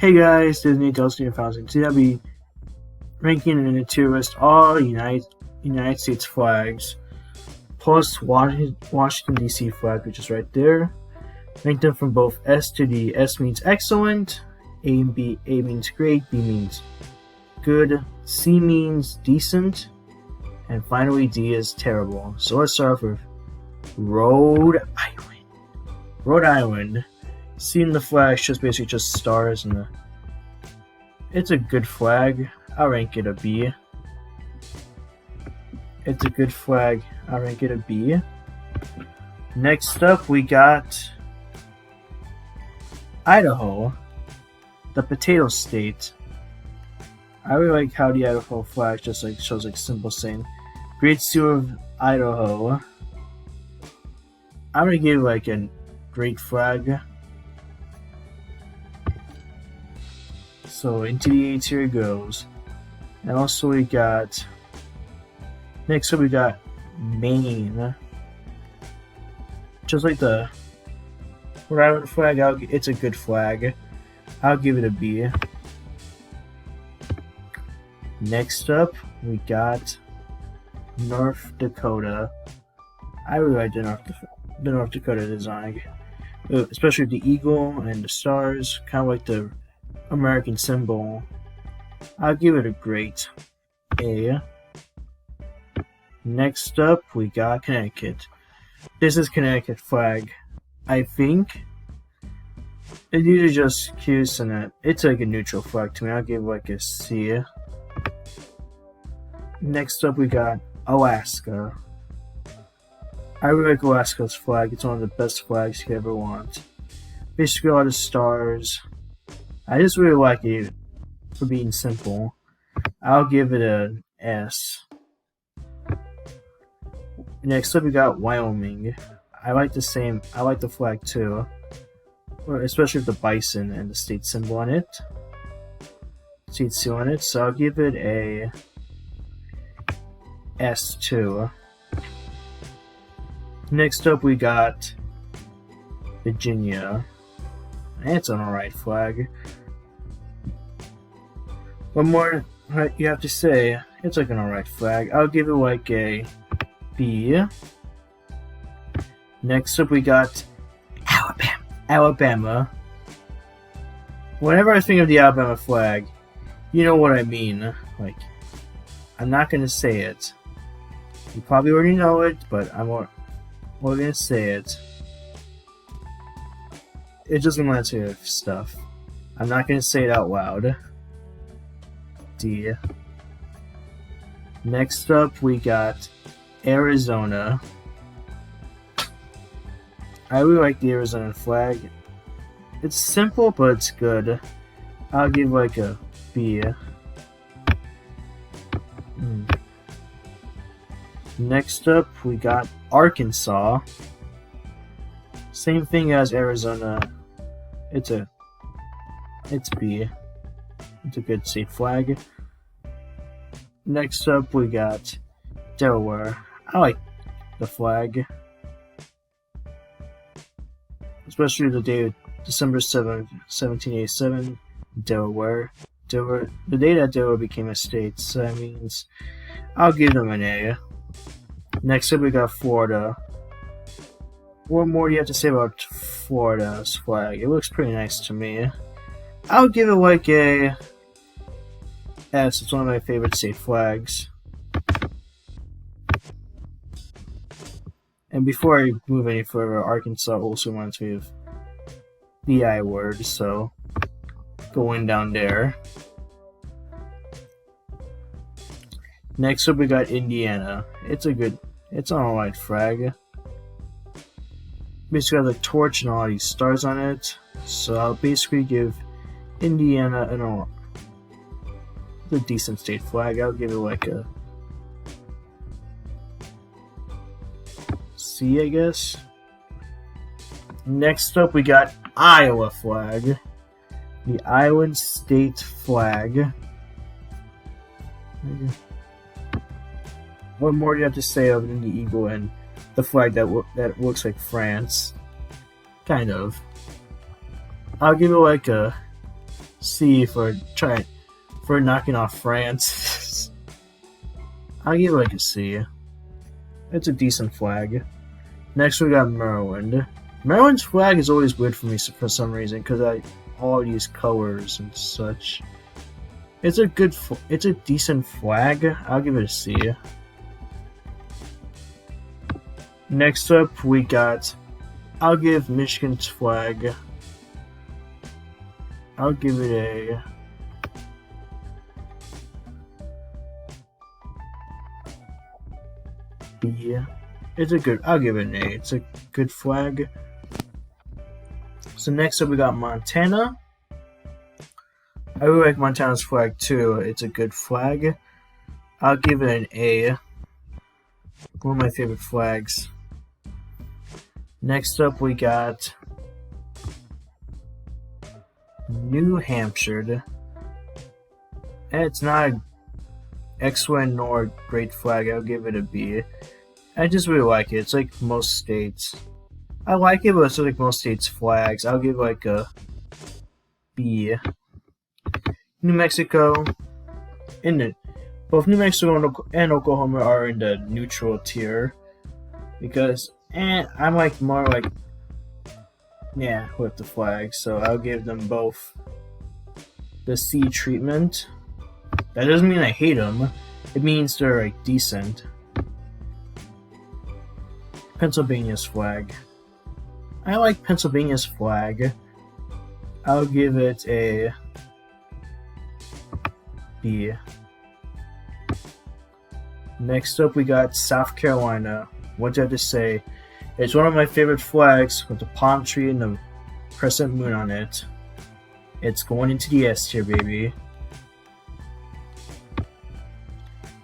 Hey guys, this is Nate Delsey Fountain. Today I'll be ranking in a tier list all United States flags, plus Washington DC flag, which is right there. Rank them from both S to D. S means excellent, A and B. A means great, B means good, C means decent, and finally D is terrible. So let's start off with Rhode Island. Rhode Island. Seeing the flag, just basically just stars and it's a good flag. I'll rank it a B. It's a good flag. I'll rank it a B. Next up, we got Idaho, the potato state. I really like how the Idaho flag just shows simple saying, Great Seal of Idaho. I'm gonna give a great flag. So into the A tier it goes. And also we got, next up we got Maine. Just like the Rhode Island flag, it's a good flag. I'll give it a B. Next up we got North Dakota. I really like the North Dakota design. Especially the eagle and the stars, kind of like the American symbol. I'll give it a great A. Next up, we got Connecticut. This is Connecticut flag. I think it's usually just cute and it's a neutral flag to me. I'll give it a C. Next up, we got Alaska. I really like Alaska's flag. It's one of the best flags you could ever want. Basically, a lot of stars. I just really like it for being simple. I'll give it an S. Next up, we got Wyoming. I like the flag too, especially with the bison and the state symbol on it. State seal on it, so I'll give it a S too. Next up, we got Virginia. It's an alright flag. What more you have to say? It's an alright flag. I'll give it a B. Next up, we got Alabama. Whenever I think of the Alabama flag, you know what I mean. I'm not gonna say it. You probably already know it, but I'm more gonna say it. It's just military stuff. I'm not gonna say it out loud. D. Next up, we got Arizona. I really like the Arizona flag. It's simple, but it's good. I'll give a B. Next up, we got Arkansas. Same thing as Arizona. It's B. It's a good state flag. Next up, we got Delaware. I like the flag. Especially the day of December 7th, 1787, Delaware. The day that Delaware became a state, so that means I'll give them an A. Next up, we got Florida. What more do you have to say about Florida's flag? It looks pretty nice to me. I'll give it a S. It's one of my favorite state flags. And before I move any further, Arkansas also reminds me of the I word, so going down there. Next up, we got Indiana. It's an alright flag. Basically got the torch and all these stars on it, so I'll basically give Indiana a decent state flag. I'll give it a C, I guess. Next up, we got Iowa flag. The Iowa state flag. What more do you have to say other than the eagle and the flag that looks like France? Kind of. I'll give it C for knocking off France. I'll give it like a C. It's a decent flag. Next we got Maryland. Maryland's flag is always weird for me for some reason because I all these colors and such. It's a decent flag. I'll give it a C. Next up we got, I'll give Michigan's flag, I'll give it a B. I'll give it an A. It's a good flag. So next up we got Montana. I really like Montana's flag too. It's a good flag. I'll give it an A. One of my favorite flags. Next up we got New Hampshire. And it's not an excellent nor great flag. I'll give it a B. I just really like it. It's like most states. I like it, but it's like most states' flags. I'll give like a B. New Mexico, both New Mexico and Oklahoma are in the neutral tier because I'm like more like with the flag, so I'll give them both the C treatment. That doesn't mean I hate them. It means they're like decent. Pennsylvania's flag. I like Pennsylvania's flag. I'll give it a B. Next up we got South Carolina. What do I have to say? It's one of my favorite flags with the palm tree and the crescent moon on it. It's going into the S tier, baby.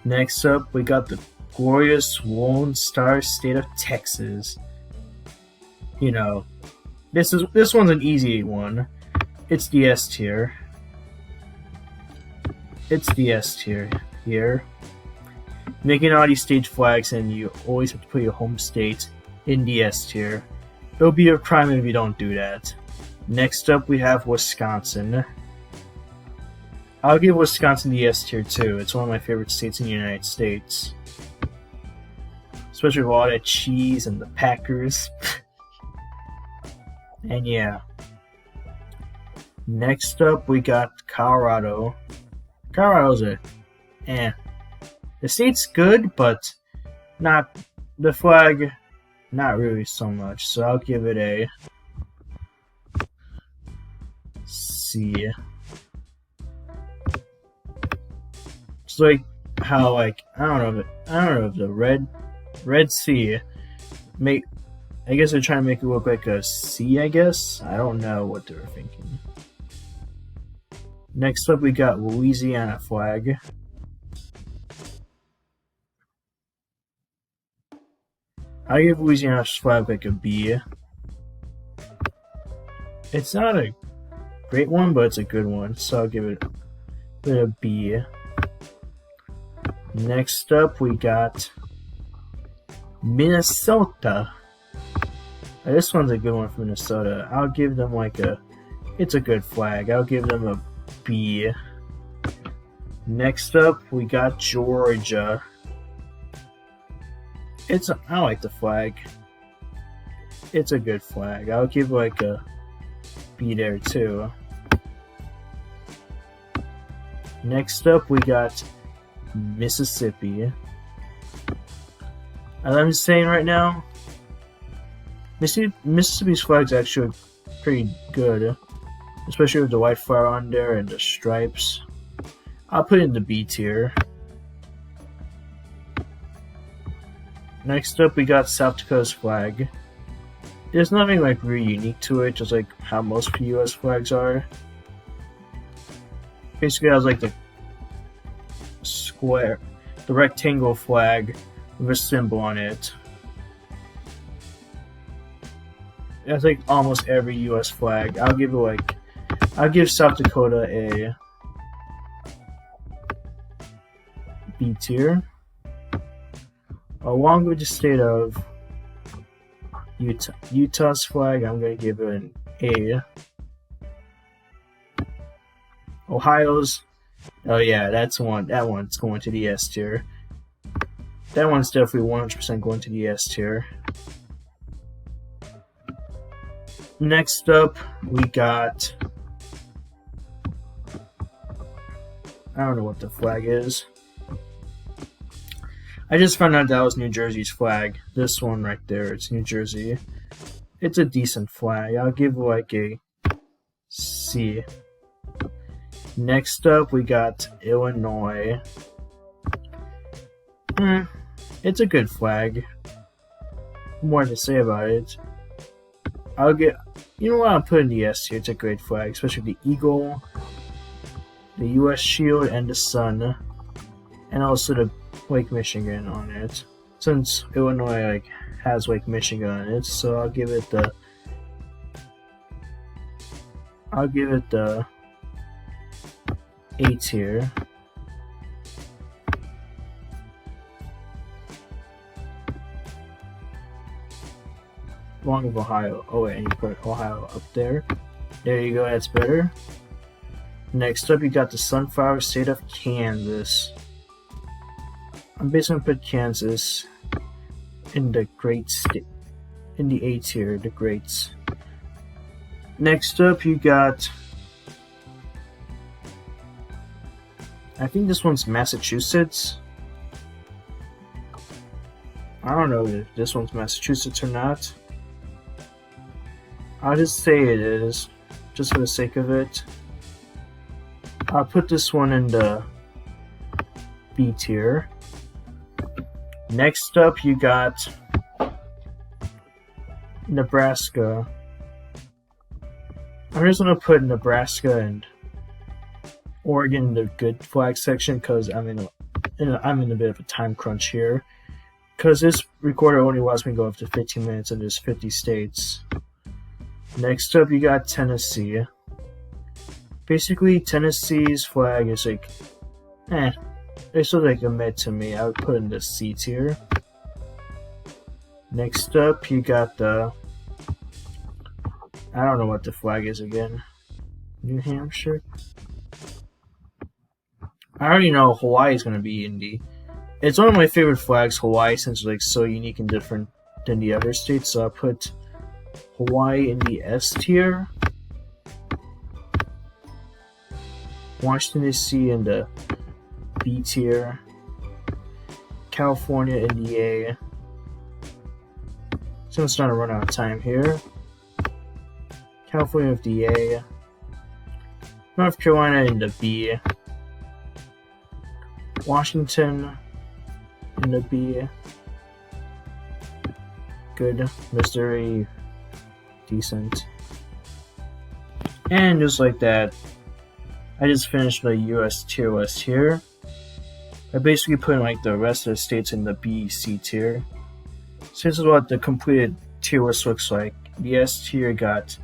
Next up we got the glorious Lone Star State of Texas. You know, this one's an easy one. It's the S tier. It's the S tier here. Making all these state flags and you always have to put your home state in the S tier. It'll be a crime if you don't do that. Next up we have Wisconsin. I'll give Wisconsin the S tier too. It's one of my favorite states in the United States. Especially with all that cheese and the Packers. And yeah. Next up we got Colorado. Colorado's the state's good, but not the flag, not really so much. So I'll give it a C. It's like how I don't know if the red C I guess they're trying to make it look like a C, I guess. I don't know what they were thinking. Next up we got Louisiana flag. I give Louisiana's flag like a B. It's not a great one, but it's a good one, so I'll give it a B. Next up we got Minnesota. This one's a good one for Minnesota. I'll give them it's a good flag. I'll give them a B. Next up, we got Georgia. I like the flag. It's a good flag. I'll give a B there too. Next up, we got Mississippi. As I'm saying right now, Mississippi's flag's actually pretty good, especially with the white flower on there and the stripes. I'll put it in the B tier. Next up, we got South Dakota's flag. There's nothing really unique to it, just like how most US flags are. Basically, it has the square, the rectangle flag with a symbol on it. That's almost every US flag. I'll give South Dakota a B tier. Along with the state of Utah's flag, I'm gonna give it an A. Ohio's, oh yeah, that's one. That one's going to the S tier. That one's definitely 100% going to the S tier. Next up, we got, I don't know what the flag is. I just found out that was New Jersey's flag. This one right there, it's New Jersey. It's a decent flag. I'll give it like a C. Next up, we got Illinois. It's a good flag. More to say about it. I'll get, you know what, I'll put in the S tier. It's a great flag, especially the eagle, the U.S. shield, and the sun, and also the Lake Michigan on it. Since Illinois has Lake Michigan on it, so I'll give it the A tier. Along with Ohio. Oh wait, and you put Ohio up there. There you go, that's better. Next up, you got the Sunflower State of Kansas. I'm basically gonna put Kansas in the great state, in the A tier, the greats. Next up, you got, I think this one's Massachusetts. I don't know if this one's Massachusetts or not. I'll just say it is, just for the sake of it. I'll put this one in the B tier. Next up, you got Nebraska. I'm just gonna put Nebraska and Oregon in the good flag section because I'm in a bit of a time crunch here. Because this recorder only allows me to go up to 15 minutes and there's 50 states. Next up, you got Tennessee. Basically, Tennessee's flag is like, it's sort of like a mid to me. I would put it in the C tier. Next up, you got the, I don't know what the flag is again. New Hampshire? I already know Hawaii is going to be in the, it's one of my favorite flags, Hawaii, since it's like so unique and different than the other states, so I'll put Hawaii in the S tier. Washington D.C. in the B tier. California in the A. So I'm starting to run out of time here. California with the A. North Carolina in the B. Washington in the B. Good. Missouri, decent. And just like that, I just finished the US tier list here. I basically put like the rest of the states in the B, C tier. So this is what the completed tier list looks like. The S tier got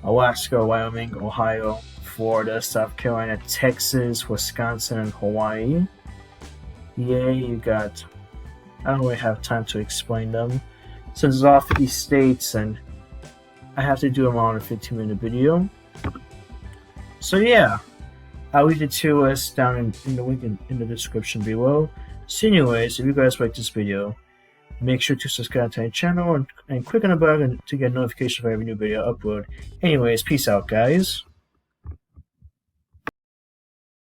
Alaska, Wyoming, Ohio, Florida, South Carolina, Texas, Wisconsin, and Hawaii. The A, you got, I don't really have time to explain them, since it's all 50 states and I have to do them all in a 15-minute video. So yeah, I'll leave the tier list down in the link in the description below. So anyways, if you guys like this video, make sure to subscribe to my channel and click on the bell to get notification if I have a new video upload. Anyways, peace out guys.